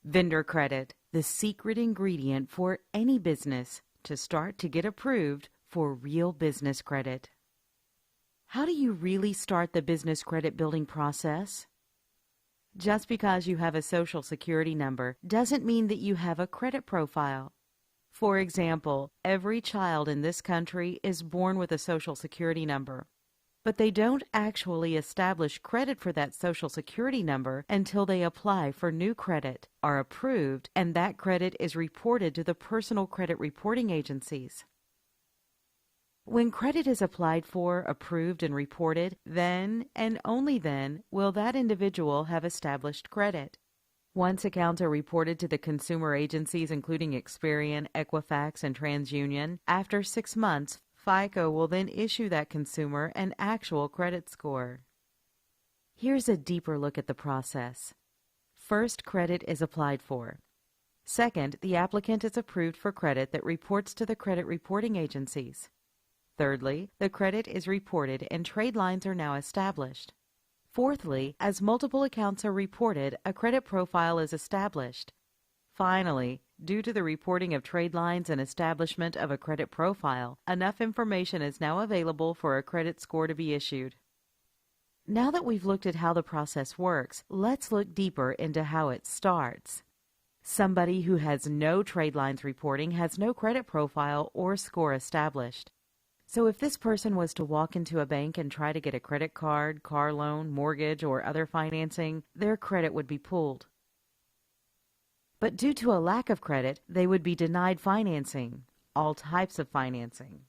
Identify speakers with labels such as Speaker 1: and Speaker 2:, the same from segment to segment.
Speaker 1: Vendor credit, the secret ingredient for any business to start to get approved for real business credit. How do you really start the business credit building process? Just because you have a Social Security number doesn't mean that you have a credit profile. For example, every child in this country is born with a Social Security number, but they don't actually establish credit for that Social Security number until they apply for new credit, are approved, and that credit is reported to the personal credit reporting agencies. When credit is applied for, approved, and reported, then and only then will that individual have established credit. Once accounts are reported to the consumer agencies including Experian, Equifax, and TransUnion, after 6 months, FICO will then issue that consumer an actual credit score. Here's a deeper look at the process. First, credit is applied for. Second, the applicant is approved for credit that reports to the credit reporting agencies. Thirdly, the credit is reported and trade lines are now established. Fourthly, as multiple accounts are reported, a credit profile is established. Finally, due to the reporting of trade lines and establishment of a credit profile, enough information is now available for a credit score to be issued. Now that we've looked at how the process works, let's look deeper into how it starts. Somebody who has no trade lines reporting has no credit profile or score established. So if this person was to walk into a bank and try to get a credit card, car loan, mortgage, or other financing, their credit would be pulled. But due to a lack of credit, they would be denied financing, all types of financing.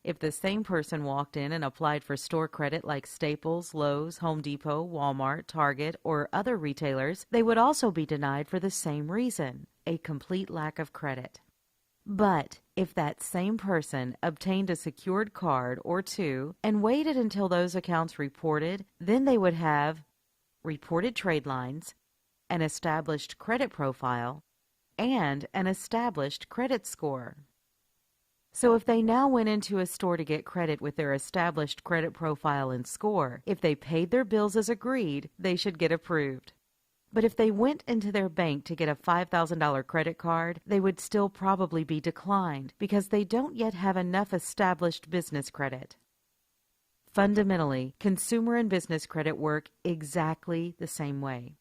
Speaker 1: If the same person walked in and applied for store credit like Staples, Lowe's, Home Depot, Walmart, Target, or other retailers, they would also be denied for the same reason, a complete lack of credit. But if that same person obtained a secured card or two and waited until those accounts reported, then they would have reported trade lines, an established credit profile, and an established credit score. So if they now went into a store to get credit with their established credit profile and score, if they paid their bills as agreed, they should get approved. But if they went into their bank to get a $5,000 credit card, they would still probably be declined because they don't yet have enough established business credit. Fundamentally, consumer and business credit work exactly the same way.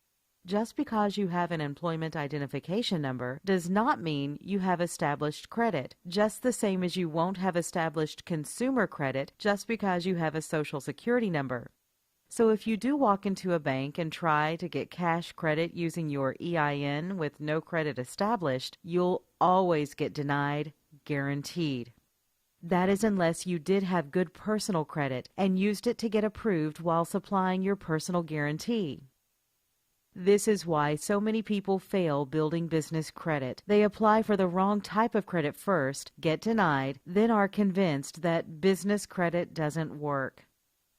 Speaker 1: Just because you have an employment identification number does not mean you have established credit, just the same as you won't have established consumer credit just because you have a Social Security number. So if you do walk into a bank and try to get cash credit using your EIN with no credit established, you'll always get denied, guaranteed. That is unless you did have good personal credit and used it to get approved while supplying your personal guarantee. This is why so many people fail building business credit. They apply for the wrong type of credit first, get denied, then are convinced that business credit doesn't work.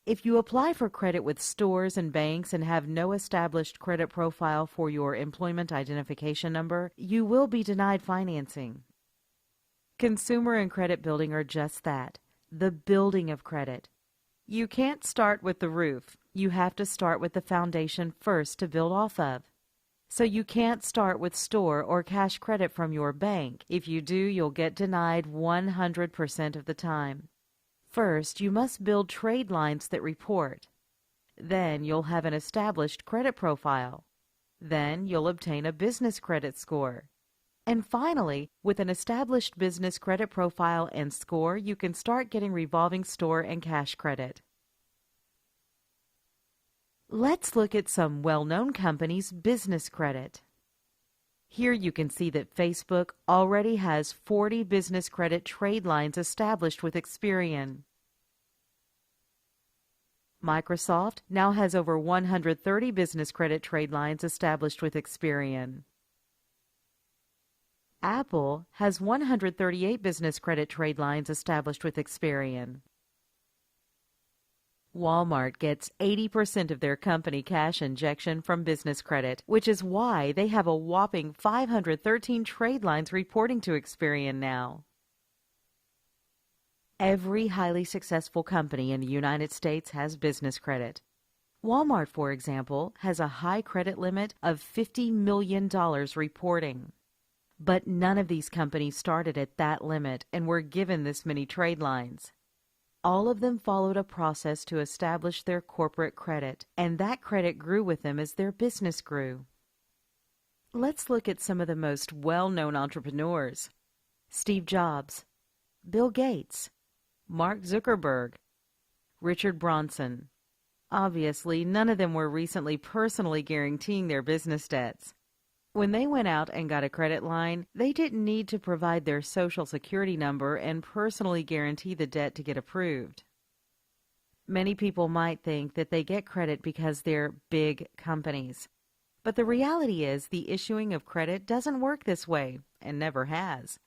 Speaker 1: If you apply for credit with stores and banks and have no established credit profile for your employment identification number, you will be denied financing. Consumer and credit building are just that, the building of credit. You can't start with the roof. You have to start with the foundation first to build off of. So you can't start with store or cash credit from your bank. If you do, you'll get denied 100% of the time. First, you must build trade lines that report. Then you'll have an established credit profile. Then you'll obtain a business credit score. And finally, with an established business credit profile and score, you can start getting revolving store and cash credit. Let's look at some well-known companies' business credit. Here you can see that Facebook already has 40 business credit trade lines established with Experian. Microsoft now has over 130 business credit trade lines established with Experian. Apple has 138 business credit trade lines established with Experian. Walmart gets 80% of their company cash injection from business credit, which is why they have a whopping 513 trade lines reporting to Experian now. Every highly successful company in the United States has business credit. Walmart, for example, has a high credit limit of $50 million reporting. But none of these companies started at that limit and were given this many trade lines. All of them followed a process to establish their corporate credit, and that credit grew with them as their business grew. Let's look at some of the most well-known entrepreneurs: Steve Jobs, Bill Gates, Mark Zuckerberg, Richard Branson. Obviously, none of them were recently personally guaranteeing their business debts. When they went out and got a credit line, they didn't need to provide their Social Security number and personally guarantee the debt to get approved. Many people might think that they get credit because they're big companies. But the reality is the issuing of credit doesn't work this way, and never has.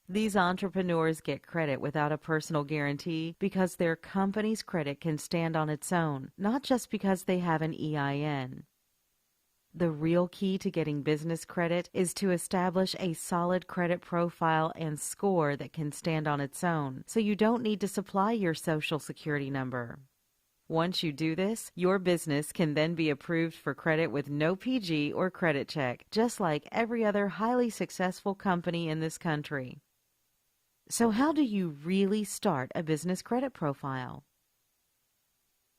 Speaker 1: These entrepreneurs get credit without a personal guarantee because their company's credit can stand on its own, not just because they have an EIN. The real key to getting business credit is to establish a solid credit profile and score that can stand on its own, so you don't need to supply your Social Security number. Once you do this, your business can then be approved for credit with no PG or credit check, just like every other highly successful company in this country. So how do you really start a business credit profile?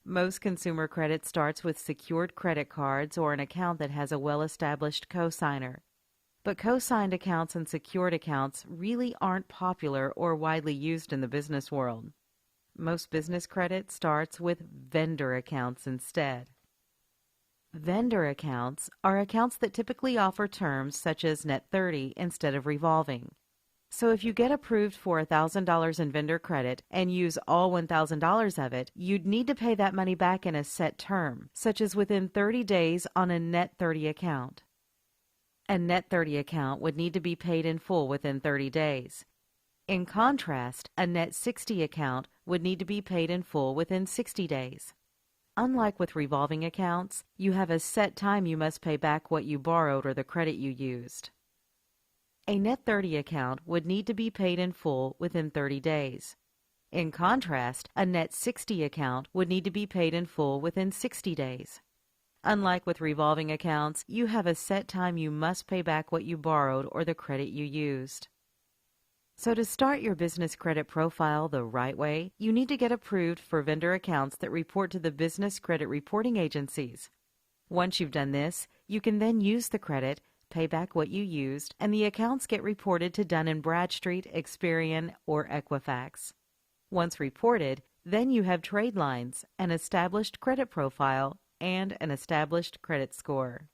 Speaker 1: Most consumer credit starts with secured credit cards or an account that has a well-established cosigner. But co-signed accounts and secured accounts really aren't popular or widely used in the business world. Most business credit starts with vendor accounts instead. Vendor accounts are accounts that typically offer terms such as net 30 instead of revolving. So if you get approved for $1,000 in vendor credit and use all $1,000 of it, you'd need to pay that money back in a set term, such as within 30 days on a net 30 account. A net 30 account would need to be paid in full within 30 days. In contrast, a net 60 account would need to be paid in full within 60 days. Unlike with revolving accounts, you have a set time you must pay back what you borrowed or the credit you used. A net 30 account would need to be paid in full within 30 days. In contrast, a net 60 account would need to be paid in full within 60 days. Unlike with revolving accounts, you have a set time you must pay back what you borrowed or the credit you used. So to start your business credit profile the right way, you need to get approved for vendor accounts that report to the business credit reporting agencies. Once you've done this, you can then use the credit, pay back what you used, and the accounts get reported to Dun & Bradstreet, Experian, or Equifax. Once reported, then you have trade lines, an established credit profile, and an established credit score.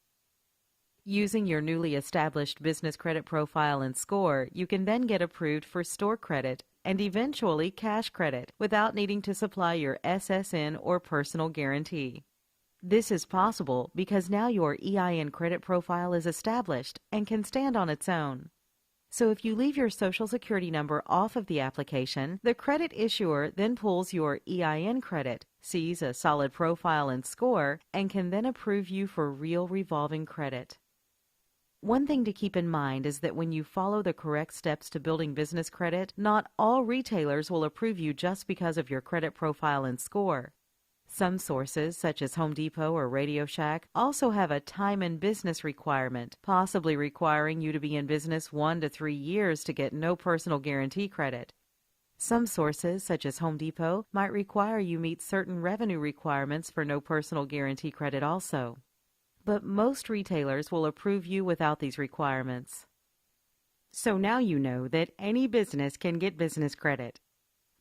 Speaker 1: Using your newly established business credit profile and score, you can then get approved for store credit and eventually cash credit without needing to supply your SSN or personal guarantee. This is possible because now your EIN credit profile is established and can stand on its own. So if you leave your Social Security number off of the application, the credit issuer then pulls your EIN credit, sees a solid profile and score, and can then approve you for real revolving credit. One thing to keep in mind is that when you follow the correct steps to building business credit, not all retailers will approve you just because of your credit profile and score. Some sources, such as Home Depot or Radio Shack, also have a time in business requirement, possibly requiring you to be in business 1 to 3 years to get no personal guarantee credit. Some sources, such as Home Depot, might require you meet certain revenue requirements for no personal guarantee credit also. But most retailers will approve you without these requirements. So now you know that any business can get business credit.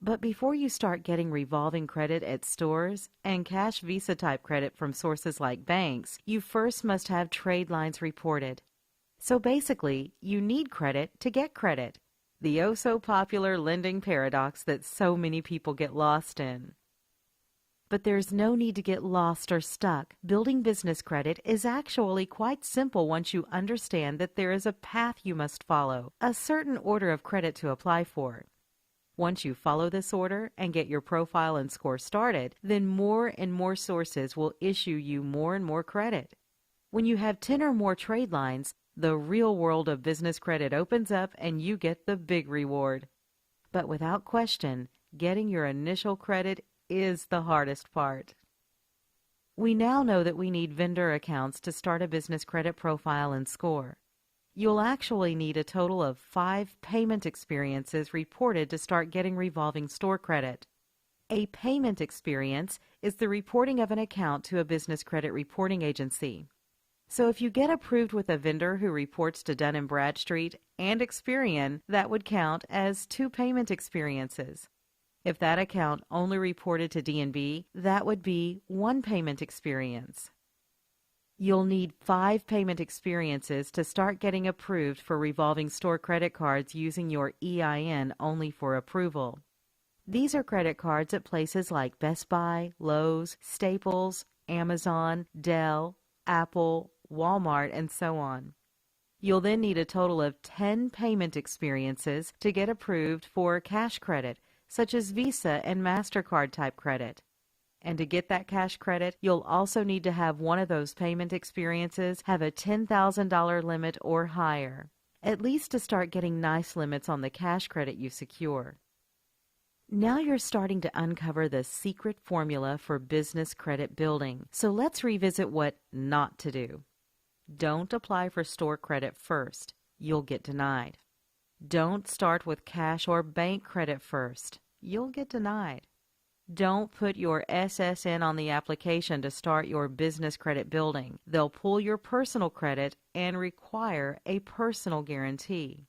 Speaker 1: But before you start getting revolving credit at stores and cash Visa type credit from sources like banks, you first must have trade lines reported. So basically, you need credit to get credit. The oh so popular lending paradox that so many people get lost in. But there's no need to get lost or stuck. Building business credit is actually quite simple once you understand that there is a path you must follow, a certain order of credit to apply for. Once you follow this order and get your profile and score started, then more and more sources will issue you more and more credit. When you have 10 or more trade lines, the real world of business credit opens up and you get the big reward. But without question, getting your initial credit is the hardest part. We now know that we need vendor accounts to start a business credit profile and score. You'll actually need a total of 5 payment experiences reported to start getting revolving store credit. A payment experience is the reporting of an account to a business credit reporting agency. So if you get approved with a vendor who reports to Dun & Bradstreet and Experian, that would count as 2 payment experiences. If that account only reported to D&B, that would be 1 payment experience. You'll need 5 payment experiences to start getting approved for revolving store credit cards using your EIN only for approval. These are credit cards at places like Best Buy, Lowe's, Staples, Amazon, Dell, Apple, Walmart, and so on. You'll then need a total of 10 payment experiences to get approved for cash credit, such as Visa and MasterCard type credit. And to get that cash credit, you'll also need to have one of those payment experiences have a $10,000 limit or higher, at least to start getting nice limits on the cash credit you secure. Now you're starting to uncover the secret formula for business credit building, so let's revisit what not to do. Don't apply for store credit first. You'll get denied. Don't start with cash or bank credit first. You'll get denied. Don't put your SSN on the application to start your business credit building. They'll pull your personal credit and require a personal guarantee.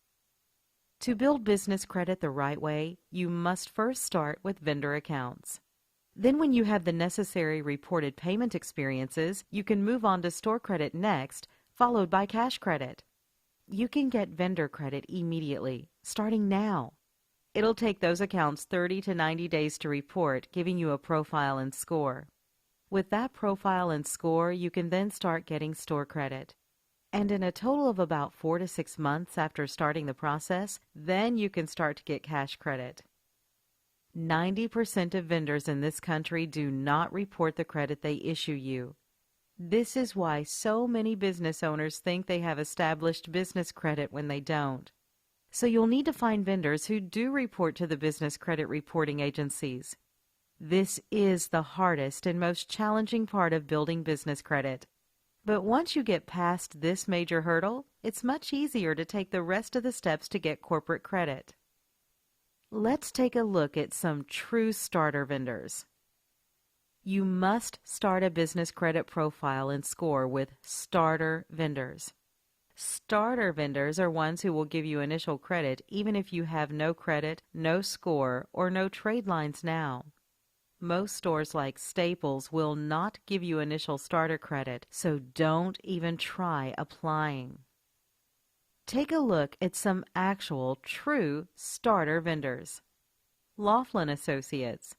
Speaker 1: To build business credit the right way, you must first start with vendor accounts. Then when you have the necessary reported payment experiences, you can move on to store credit next, followed by cash credit. You can get vendor credit immediately, starting now. It'll take those accounts 30 to 90 days to report, giving you a profile and score. With that profile and score, you can then start getting store credit. And in a total of about 4 to 6 months after starting the process, then you can start to get cash credit. 90% of vendors in this country do not report the credit they issue you. This is why so many business owners think they have established business credit when they don't. So you'll need to find vendors who do report to the business credit reporting agencies. This is the hardest and most challenging part of building business credit. But once you get past this major hurdle, it's much easier to take the rest of the steps to get corporate credit. Let's take a look at some true starter vendors. You must start a business credit profile and score with starter vendors. Starter vendors are ones who will give you initial credit even if you have no credit, no score, or no trade lines now. Most stores like Staples will not give you initial starter credit, so don't even try applying. Take a look at some actual, true starter vendors. Laughlin Associates.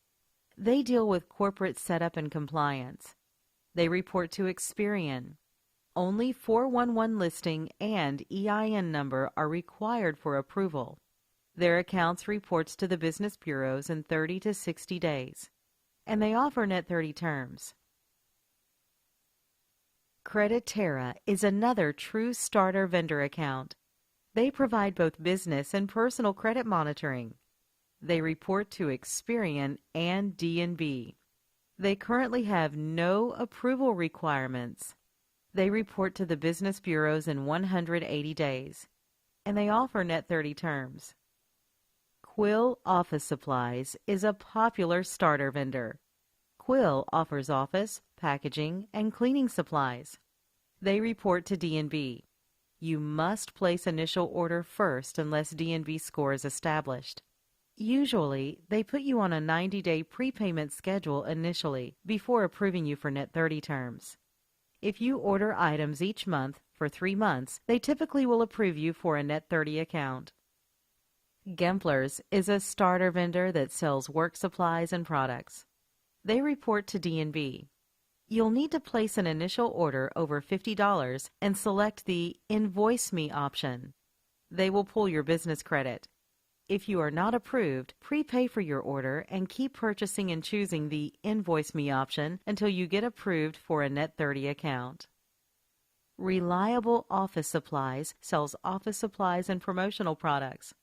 Speaker 1: They deal with corporate setup and compliance. They report to Experian. Only 411 listing and EIN number are required for approval. Their accounts reports to the business bureaus in 30 to 60 days. And they offer net 30 terms. Creditera is another true starter vendor account. They provide both business and personal credit monitoring. They report to Experian and D&B. They currently have no approval requirements. They report to the business bureaus in 180 days. And they offer net 30 terms. Quill Office Supplies is a popular starter vendor. Quill offers office, packaging, and cleaning supplies. They report to D&B. You must place initial order first unless D&B score is established. Usually, they put you on a 90-day prepayment schedule initially before approving you for net 30 terms. If you order items each month for 3 months, they typically will approve you for a net 30 account. Gemplers is a starter vendor that sells work supplies and products. They report to D&B. You'll need to place an initial order over $50 and select the Invoice Me option. They will pull your business credit. If you are not approved, prepay for your order and keep purchasing and choosing the Invoice Me option until you get approved for a net 30 account. Reliable Office Supplies sells office supplies and promotional products.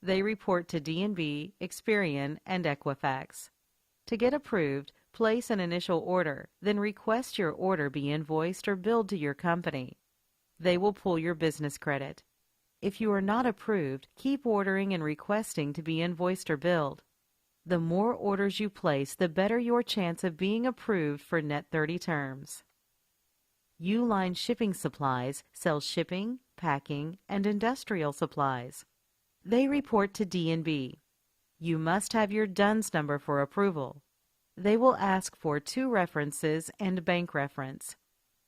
Speaker 1: They report to D&B, Experian, and Equifax. To get approved, Place an initial order, then request your order be invoiced or billed to your company. They will pull your business credit. If you are not approved, keep ordering and requesting to be invoiced or billed. The more orders you place, the better your chance of being approved for Net 30 terms. Uline Shipping Supplies sells shipping, packing, and industrial supplies. They report to D&B. You must have your DUNS number for approval. They will ask for 2 references and bank reference.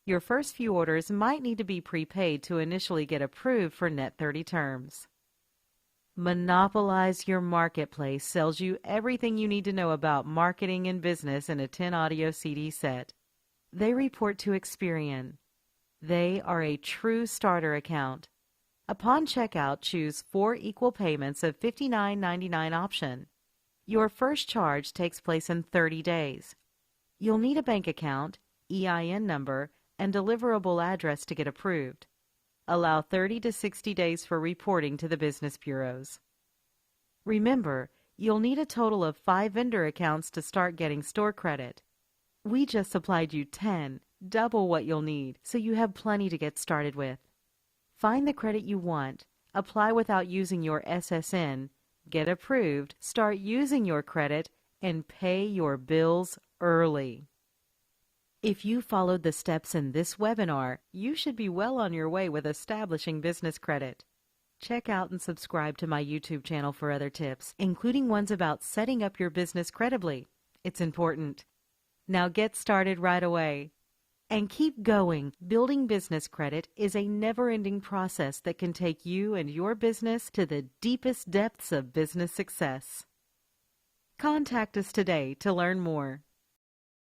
Speaker 1: Your first few orders might need to be prepaid to initially get approved for Net 30 terms. Monopolize Your Marketplace sells you everything you need to know about marketing and business in a 10 audio CD set. They report to Experian. They are a true starter account. Upon checkout, choose 4 equal payments of $59.99 option. Your first charge takes place in 30 days. You'll need a bank account, EIN number, and deliverable address to get approved. Allow 30 to 60 days for reporting to the business bureaus. Remember, you'll need a total of 5 vendor accounts to start getting store credit. We just supplied you 10, double what you'll need, so you have plenty to get started with. Find the credit you want, apply without using your SSN, get approved, start using your credit, and pay your bills early. If you followed the steps in this webinar, you should be well on your way with establishing business credit. Check out and subscribe to my YouTube channel for other tips, including ones about setting up your business credibly. It's important. Now get started right away. And keep going. Building business credit is a never-ending process that can take you and your business to the deepest depths of business success. Contact us today to learn more.